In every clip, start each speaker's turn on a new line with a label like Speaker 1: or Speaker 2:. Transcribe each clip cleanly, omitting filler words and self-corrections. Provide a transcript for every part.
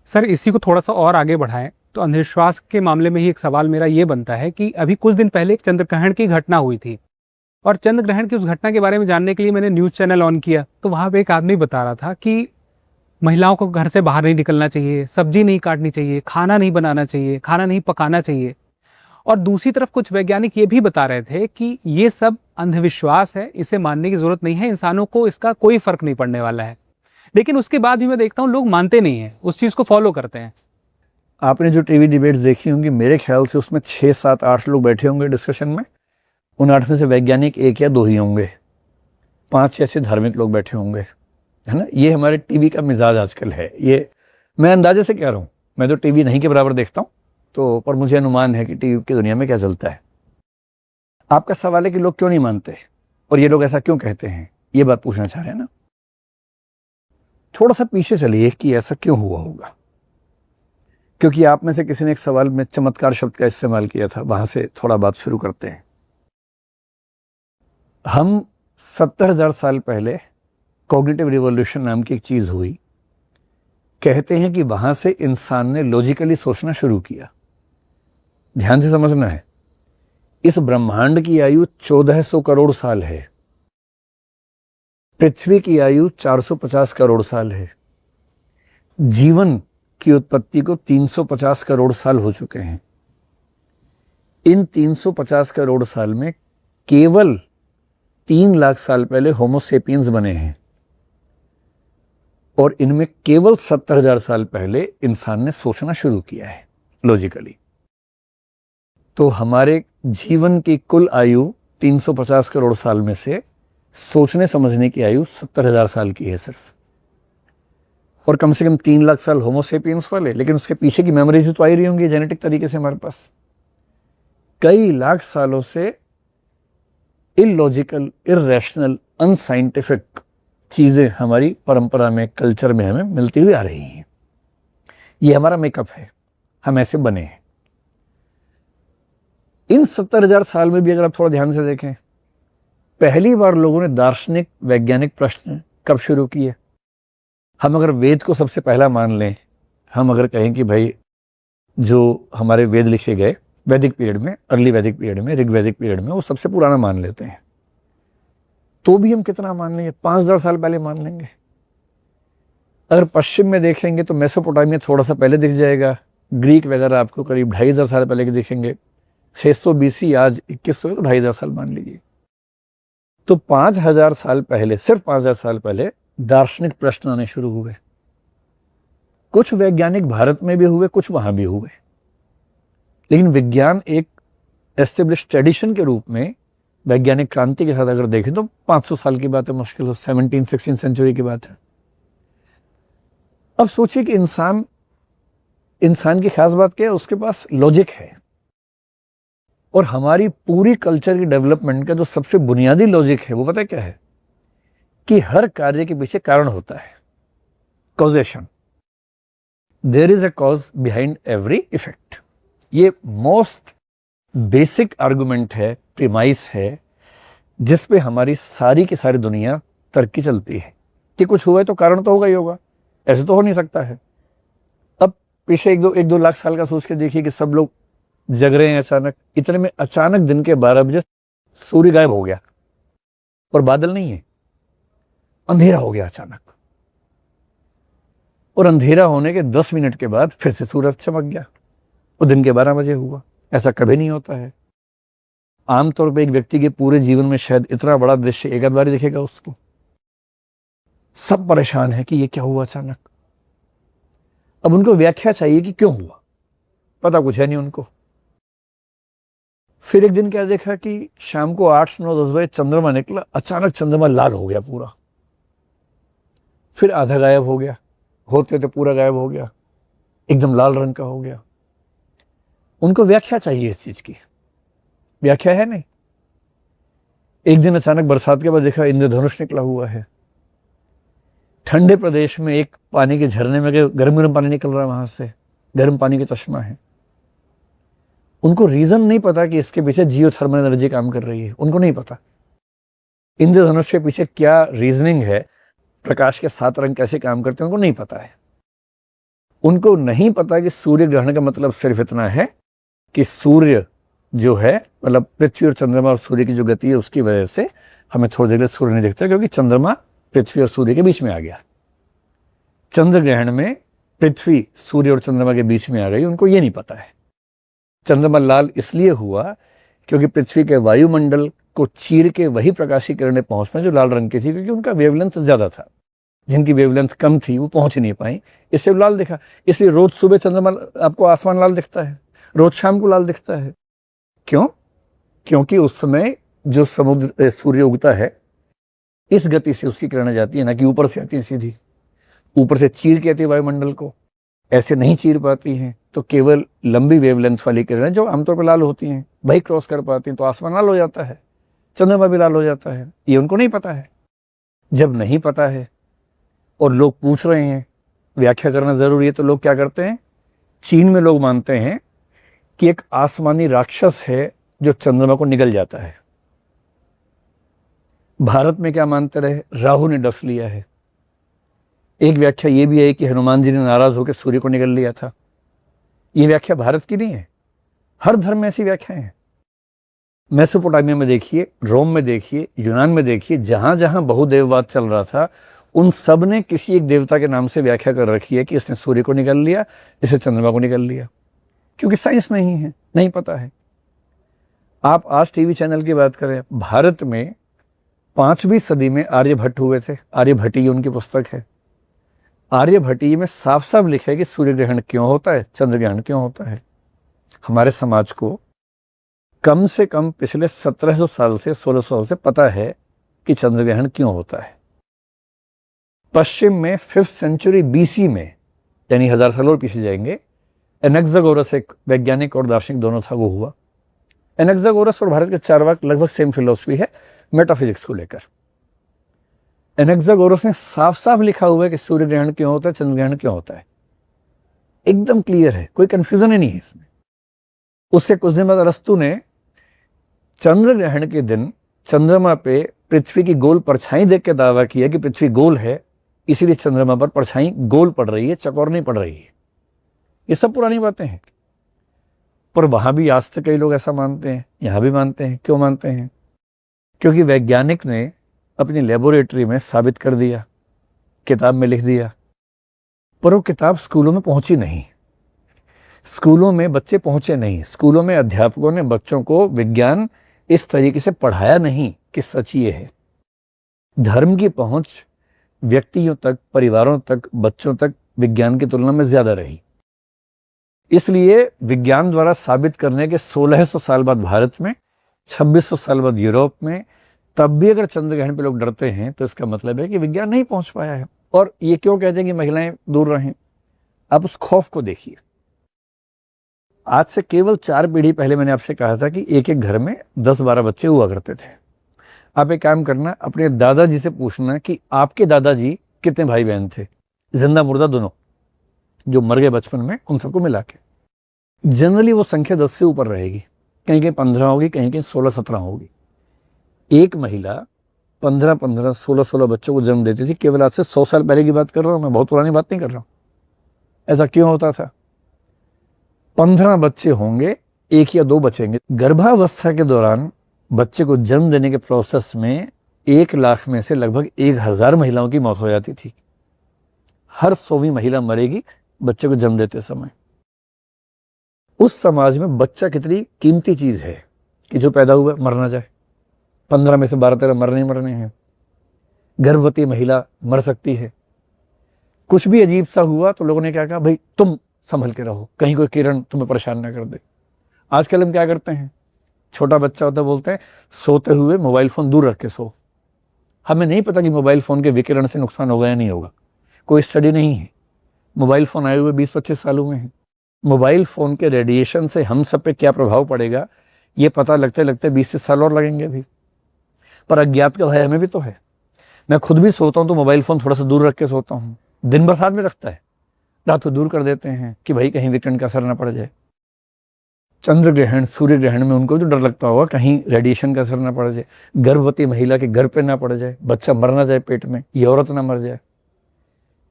Speaker 1: Sir, इसी को थोड़ा सा और आगे बढ़ाएं तो अंधविश्वास के मामले में ही एक सवाल मेरा ये बनता है कि अभी कुछ दिन पहले एक चंद्रग्रहण की घटना हुई थी। और चंद्रग्रहण की उस घटना के बारे में जानने के लिए मैंने न्यूज चैनल ऑन किया तो वहां पे एक आदमी बता रहा था कि महिलाओं को घर से बाहर नहीं निकलना चाहिए, सब्जी नहीं काटनी चाहिए, खाना नहीं बनाना चाहिए, खाना नहीं पकाना चाहिए। और दूसरी तरफ कुछ वैज्ञानिक ये भी बता रहे थे कि ये सब अंधविश्वास है, इसे मानने की जरूरत नहीं है, इंसानों को इसका कोई फर्क नहीं पड़ने वाला है। लेकिन उसके बाद भी मैं देखता हूँ लोग मानते नहीं है, उस चीज को फॉलो करते हैं।
Speaker 2: आपने जो टीवी डिबेट्स देखी होंगी, मेरे ख्याल से उसमें 6, 7, 8 लोग बैठे होंगे डिस्कशन में। उन 8 में से वैज्ञानिक 1 या 2 ही होंगे, 5 ऐसे धार्मिक लोग बैठे होंगे, है ना। ये हमारे टीवी का मिजाज आजकल है। ये मैं अंदाजे से कह रहा हूँ, मैं तो टीवी नहीं के बराबर देखता हूँ, तो पर मुझे अनुमान है कि टीवी की दुनिया में क्या चलता है। आपका सवाल है कि लोग क्यों नहीं मानते और ये लोग ऐसा क्यों कहते हैं, ये बात पूछना चाह रहे हैं ना। थोड़ा सा पीछे चलिए कि ऐसा क्यों हुआ होगा, क्योंकि आप में से किसी ने एक सवाल में चमत्कार शब्द का इस्तेमाल किया था, वहां से थोड़ा बात शुरू करते हैं। हम 70,000 साल पहले कॉग्निटिव रिवॉल्यूशन नाम की एक चीज हुई। कहते हैं कि वहां से इंसान ने लॉजिकली सोचना शुरू किया। ध्यान से समझना है, इस ब्रह्मांड की आयु 1400 करोड़ साल है, पृथ्वी की आयु 450 करोड़ साल है, जीवन की उत्पत्ति को 350 करोड़ साल हो चुके हैं। इन 350 करोड़ साल में केवल 3 लाख साल पहले होमोसेपियंस बने हैं और इनमें केवल 70,000 साल पहले इंसान ने सोचना शुरू किया है लॉजिकली। तो हमारे जीवन की कुल आयु 350 करोड़ साल में से सोचने समझने की आयु 70,000 साल की है सिर्फ, और कम से कम 3 लाख साल होमोसेपियंस वाले। लेकिन उसके पीछे की मेमोरीज तो आ ही रही होंगी जेनेटिक तरीके से हमारे पास। कई लाख सालों से इलॉजिकल, इररेशनल, अनसाइंटिफिक चीजें हमारी परंपरा में, कल्चर में हमें मिलती हुई आ रही हैं। ये हमारा मेकअप है, हम ऐसे बने हैं। इन 70,000 साल में भी अगर आप थोड़ा ध्यान से देखें, पहली बार लोगों ने दार्शनिक वैज्ञानिक प्रश्न कब शुरू किए। हम अगर वेद को सबसे पहला मान लें, हम अगर कहें कि भाई जो हमारे वेद लिखे गए वैदिक पीरियड में, अर्ली वैदिक पीरियड में, ऋग्वैदिक पीरियड में, वो सबसे पुराना मान लेते हैं, तो भी हम कितना मान लेंगे? 5,000 साल पहले मान लेंगे। अगर पश्चिम में देखेंगे तो मेसोपोटामिया थोड़ा सा पहले दिख जाएगा, ग्रीक वगैरह आपको करीब 2,500 साल पहले के दिखेंगे। 600 BC, आज 2100 है तो 2,500 साल मान लीजिए। तो 5,000 साल पहले, सिर्फ 5,000 साल पहले दार्शनिक प्रश्न आने शुरू हुए। कुछ वैज्ञानिक भारत में भी हुए, कुछ वहां भी हुए, लेकिन विज्ञान एक एस्टेब्लिश्ड ट्रेडिशन के रूप में वैज्ञानिक क्रांति के साथ अगर देखें तो 500 साल की बात है, मुश्किल हो 17th-16th सेंचुरी की बात है। अब सोचिए कि इंसान की खास बात क्या है, उसके पास लॉजिक है। और हमारी पूरी कल्चर की डेवलपमेंट का जो सबसे बुनियादी लॉजिक है वो पता है क्या है? कि हर कार्य के पीछे कारण होता है, causation. There is a cause behind every effect. ये मोस्ट बेसिक आर्गुमेंट है, प्रीमाइस है, जिस पे हमारी सारी की सारी दुनिया तरक्की चलती है कि कुछ हुआ है तो कारण तो होगा ही होगा, ऐसे तो हो नहीं सकता है। अब पीछे एक दो लाख साल का सोच के देखिए कि सब लोग जग रहे हैं अचानक, इतने में अचानक दिन के 12 बजे सूर्य गायब हो गया और बादल नहीं है, अंधेरा हो गया अचानक, और अंधेरा होने के 10 मिनट के बाद फिर से सूरज चमक गया और दिन के 12 बजे हुआ। ऐसा कभी नहीं होता है। आमतौर पर एक व्यक्ति के पूरे जीवन में शायद इतना बड़ा दृश्य एक आध बार ही दिखेगा उसको। सब परेशान है कि ये क्या हुआ अचानक। अब उनको व्याख्या चाहिए कि क्यों हुआ, पता कुछ है नहीं उनको। फिर एक दिन क्या देखा कि शाम को 8, 9, 10 बजे चंद्रमा निकला, अचानक चंद्रमा लाल हो गया पूरा, फिर आधा गायब हो गया, होते तो पूरा गायब हो गया, एकदम लाल रंग का हो गया। उनको व्याख्या चाहिए इस चीज की, व्याख्या है नहीं। एक दिन अचानक बरसात के बाद देखा इंद्रधनुष निकला हुआ है। ठंडे प्रदेश में एक पानी के झरने में गर्म गर्म पानी निकल रहा है, वहां से गर्म पानी का चश्मा है। उनको रीजन नहीं पता कि इसके पीछे जियोथर्मल एनर्जी काम कर रही है, उनको नहीं पता इंद्रधनुष के पीछे क्या रीजनिंग है, प्रकाश के 7 रंग कैसे काम करते हैं, उनको नहीं पता है। उनको नहीं पता कि सूर्य ग्रहण का मतलब सिर्फ इतना है कि सूर्य जो है, मतलब पृथ्वी और चंद्रमा और सूर्य की जो गति है उसकी वजह से हमें थोड़ी देर के लिए सूर्य नहीं दिखता, क्योंकि चंद्रमा पृथ्वी और सूर्य के बीच में आ गया। चंद्र ग्रहण में पृथ्वी सूर्य और चंद्रमा के बीच में आ गई, उनको ये नहीं पता है। चंद्रमा लाल इसलिए हुआ क्योंकि पृथ्वी के वायुमंडल को चीर के वही प्रकाशीय किरणें पहुंच पाई जो लाल रंग की थी, क्योंकि उनका वेवलेंथ ज्यादा था। जिनकी वेवलेंथ कम थी वो पहुंच नहीं पाई, इससे लाल दिखा। इसलिए रोज सुबह चंद्रमा आपको आसमान लाल दिखता है, रोज शाम को लाल दिखता है। क्यों? क्योंकि उस समय जो समुद्र सूर्य उगता है इस गति से उसकी किरणें जाती है, ना कि ऊपर से आती है सीधी। ऊपर से चीर के आती है वायुमंडल को, ऐसे नहीं चीर पाती हैं। तो केवल लंबी वेवलेंथ वाली किरणें जो आमतौर पर लाल होती हैं वही क्रॉस कर पाती हैं, तो आसमान लाल हो जाता है, चंद्रमा भी लाल हो जाता है। ये उनको नहीं पता है। जब नहीं पता है और लोग पूछ रहे हैं, व्याख्या करना जरूरी है, तो लोग क्या करते हैं? चीन में लोग मानते हैं कि एक आसमानी राक्षस है जो चंद्रमा को निगल जाता है। भारत में क्या मानते रहे? राहु ने डस लिया है। एक व्याख्या ये भी है कि हनुमान जी ने नाराज होकर सूर्य को निगल लिया था। ये व्याख्या भारत की नहीं है, हर धर्म में ऐसी व्याख्याएं हैं। मेसोपोटामिया में देखिए, रोम में देखिए, यूनान में देखिए, जहां जहां बहुदेववाद चल रहा था उन सब ने किसी एक देवता के नाम से व्याख्या कर रखी है कि इसने सूर्य को निगल लिया, इसे चंद्रमा को निगल लिया, क्योंकि साइंस नहीं है, नहीं पता है। आप आज टीवी चैनल की बात करें, भारत में 5वीं सदी में आर्यभट्ट हुए थे। आर्यभट्टीय उनकी पुस्तक है। आर्यभट्टीय में साफ साफ लिखा है कि सूर्य ग्रहण क्यों होता है, चंद्र ग्रहण क्यों होता है। हमारे समाज को कम से कम पिछले 1700 साल से 1600 साल से पता है कि चंद्र ग्रहण क्यों होता है। पश्चिम में 5th सेंचुरी BC में, यानी 1000 साल और पीछे जाएंगे, एनेक्सागोरस एक वैज्ञानिक और दार्शनिक दोनों था, वो हुआ। एनेक्सागोरस और भारत के चार्वाक लगभग सेम फिलॉसफी है मेटाफिजिक्स को लेकर। एनेक्सागोरस ने साफ साफ लिखा हुआ है कि सूर्य ग्रहण क्यों होता है, चंद्र ग्रहण क्यों होता है, एकदम क्लियर है, कोई कंफ्यूजन ही नहीं है इसमें। उसके कुछ दिन बाद अरस्तु ने चंद्र ग्रहण के दिन चंद्रमा पे पृथ्वी की गोल परछाई देख के दावा किया कि पृथ्वी गोल है, इसीलिए चंद्रमा पर परछाई गोल पड़ रही है, चौकोर नहीं पड़ रही है। ये सब पुरानी बातें हैं, पर वहां भी आज तक कई लोग ऐसा मानते हैं, यहां भी मानते हैं। क्यों मानते हैं? क्योंकि वैज्ञानिक ने अपनी लेबोरेटरी में साबित कर दिया, किताब में लिख दिया, पर वो किताब स्कूलों में पहुंची नहीं, स्कूलों में बच्चे पहुंचे नहीं, स्कूलों में अध्यापकों ने बच्चों को विज्ञान इस तरीके से पढ़ाया नहीं कि सच ये है। धर्म की पहुंच व्यक्तियों तक, परिवारों तक, बच्चों तक विज्ञान की तुलना में ज्यादा रही। इसलिए विज्ञान द्वारा साबित करने के 1600 साल बाद भारत में, 2600 साल बाद यूरोप में, तब भी अगर चंद्र ग्रहण पे लोग डरते हैं तो इसका मतलब है कि विज्ञान नहीं पहुंच पाया है। और ये क्यों कहते हैं कि महिलाएं दूर रहें? आप उस खौफ को देखिए। आज से केवल 4 पीढ़ी पहले मैंने आपसे कहा था कि एक एक घर में 10-12 बच्चे हुआ करते थे। आप एक काम करना, अपने दादाजी से पूछना कि आपके दादाजी कितने भाई बहन थे, जिंदा मुर्दा दोनों, जो मर गए बचपन में, उन सबको मिला के। जनरली वो संख्या 10 से ऊपर रहेगी, कहीं कहीं 15 होगी, कहीं कहीं 16-17 होगी। एक महिला 15-15, 16-16 बच्चों को जन्म देती थी। केवल आज से 100 साल पहले की बात कर रहा हूं मैं, बहुत पुरानी बात नहीं कर रहा हूं। ऐसा क्यों होता था? 15 बच्चे होंगे, 1 या 2 बचेंगे। गर्भावस्था के दौरान बच्चे को जन्म देने के प्रोसेस में 1 लाख में से लगभग 1000 महिलाओं की मौत हो जाती थी। हर 100वीं महिला मरेगी बच्चे को जन्म देते समय। उस समाज में बच्चा कितनी कीमती चीज है कि जो पैदा हुआ मर ना जाए। 15 में से 12-13 मरने हैं। गर्भवती महिला मर सकती है। कुछ भी अजीब सा हुआ तो लोगों ने क्या कहा, भाई तुम संभल के रहो, कहीं कोई किरण तुम्हें परेशान ना कर दे। आजकल हम क्या करते हैं, छोटा बच्चा होता है, बोलते हैं सोते हुए मोबाइल फोन दूर रख के सो। हमें नहीं पता कि मोबाइल फोन के विकिरण से नुकसान होगा या नहीं होगा, कोई स्टडी नहीं है। मोबाइल फोन आए हुए 20-25 साल हुए हैं। मोबाइल फोन के रेडिएशन से हम सब पे क्या प्रभाव पड़ेगा ये पता लगते लगते 20 साल और लगेंगे अभी। पर अज्ञात का भय हमें भी तो है। मैं खुद भी सोता हूं तो मोबाइल फोन थोड़ा सा दूर रख के सोता हूं। दिन भर साथ में रखता है, रात को दूर कर देते हैं कि भाई कहीं विकिरण का असर ना पड़ जाए। चंद्र ग्रहण, सूर्य ग्रहण में उनको जो डर लगता होगा कहीं रेडिएशन का असर ना पड़ जाए, गर्भवती महिला के घर पे ना पड़ जाए, बच्चा मर ना जाए पेट में, ये औरत ना मर जाए।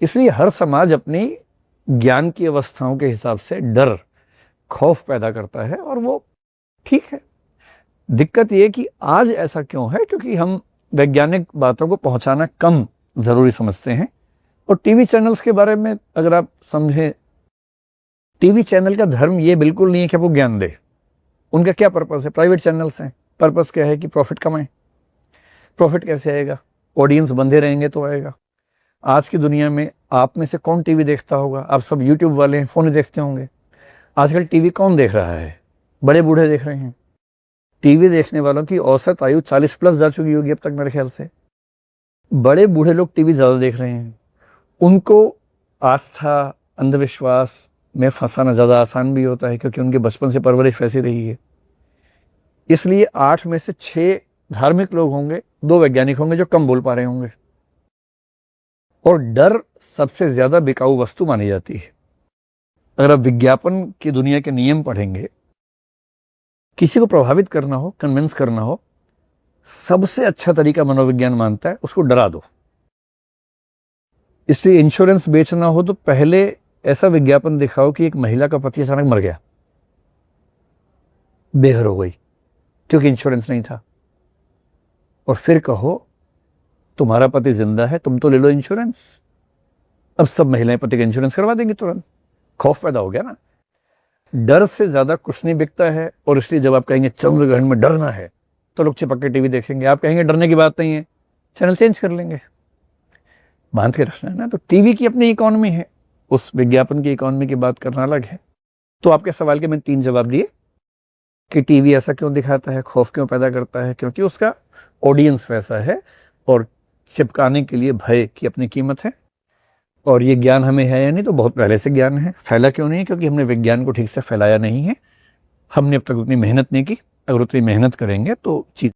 Speaker 2: इसलिए हर समाज अपनी ज्ञान की अवस्थाओं के हिसाब से डर, खौफ पैदा करता है, और वो ठीक है। दिक्कत ये कि आज ऐसा क्यों है, क्योंकि हम वैज्ञानिक बातों को पहुंचाना कम ज़रूरी समझते हैं। और टीवी चैनल्स के बारे में अगर आप समझें, टीवी चैनल का धर्म ये बिल्कुल नहीं है कि आपको ज्ञान दे। उनका क्या पर्पस है? प्राइवेट चैनल्स हैं, पर्पस क्या है कि प्रॉफिट कमाएं। प्रॉफिट कैसे आएगा? ऑडियंस बंधे रहेंगे तो आएगा। आज की दुनिया में आप में से कौन टीवी देखता होगा? आप सब यूट्यूब वाले हैं, फ़ोन देखते होंगे। आजकल टीवी कौन देख रहा है? बड़े बूढ़े देख रहे हैं। टीवी देखने वालों की औसत आयु 40 प्लस जा चुकी होगी अब तक मेरे ख्याल से। बड़े बूढ़े लोग टीवी ज़्यादा देख रहे हैं। उनको आस्था, अंधविश्वास में फंसाना ज़्यादा आसान भी होता है, क्योंकि उनके बचपन से परवरिश वैसी रही है। इसलिए 8 में से 6 धार्मिक लोग होंगे, 2 वैज्ञानिक होंगे जो कम बोल पा रहे होंगे। और डर सबसे ज़्यादा बिकाऊ वस्तु मानी जाती है। अगर आप विज्ञापन की दुनिया के नियम पढ़ेंगे, किसी को प्रभावित करना हो, कन्विंस करना हो, सबसे अच्छा तरीका मनोविज्ञान मानता है उसको डरा दो। इसलिए इंश्योरेंस बेचना हो तो पहले ऐसा विज्ञापन दिखाओ कि एक महिला का पति अचानक मर गया, बेघर हो गई क्योंकि इंश्योरेंस नहीं था, और फिर कहो तुम्हारा पति जिंदा है, तुम तो ले लो इंश्योरेंस। अब सब महिलाएं पति का इंश्योरेंस करवा देंगी तुरंत। खौफ पैदा हो गया ना। डर से ज्यादा कुछ नहीं बिकता है। और इसलिए जब आप कहेंगे चंद्र ग्रहण में डरना है, तो लोग चिपक के टीवी देखेंगे। आप कहेंगे डरने की बात नहीं है, चैनल चेंज कर लेंगे। बांध के रखना है ना। तो टीवी की अपनी इकोनॉमी है, उस विज्ञापन की इकोनॉमी की बात करना अलग है। तो आपके सवाल के मैंने 3 जवाब दिए कि टीवी ऐसा क्यों दिखाता है, खौफ क्यों पैदा करता है। क्योंकि उसका ऑडियंस वैसा है, और चिपकाने के लिए भय की अपनी कीमत है। और ये ज्ञान हमें है या नहीं, तो बहुत पहले से ज्ञान है। फैला क्यों नहीं है? क्योंकि हमने विज्ञान को ठीक से फैलाया नहीं है। हमने अब तक उतनी मेहनत नहीं की। अगर उतनी मेहनत करेंगे तो चीज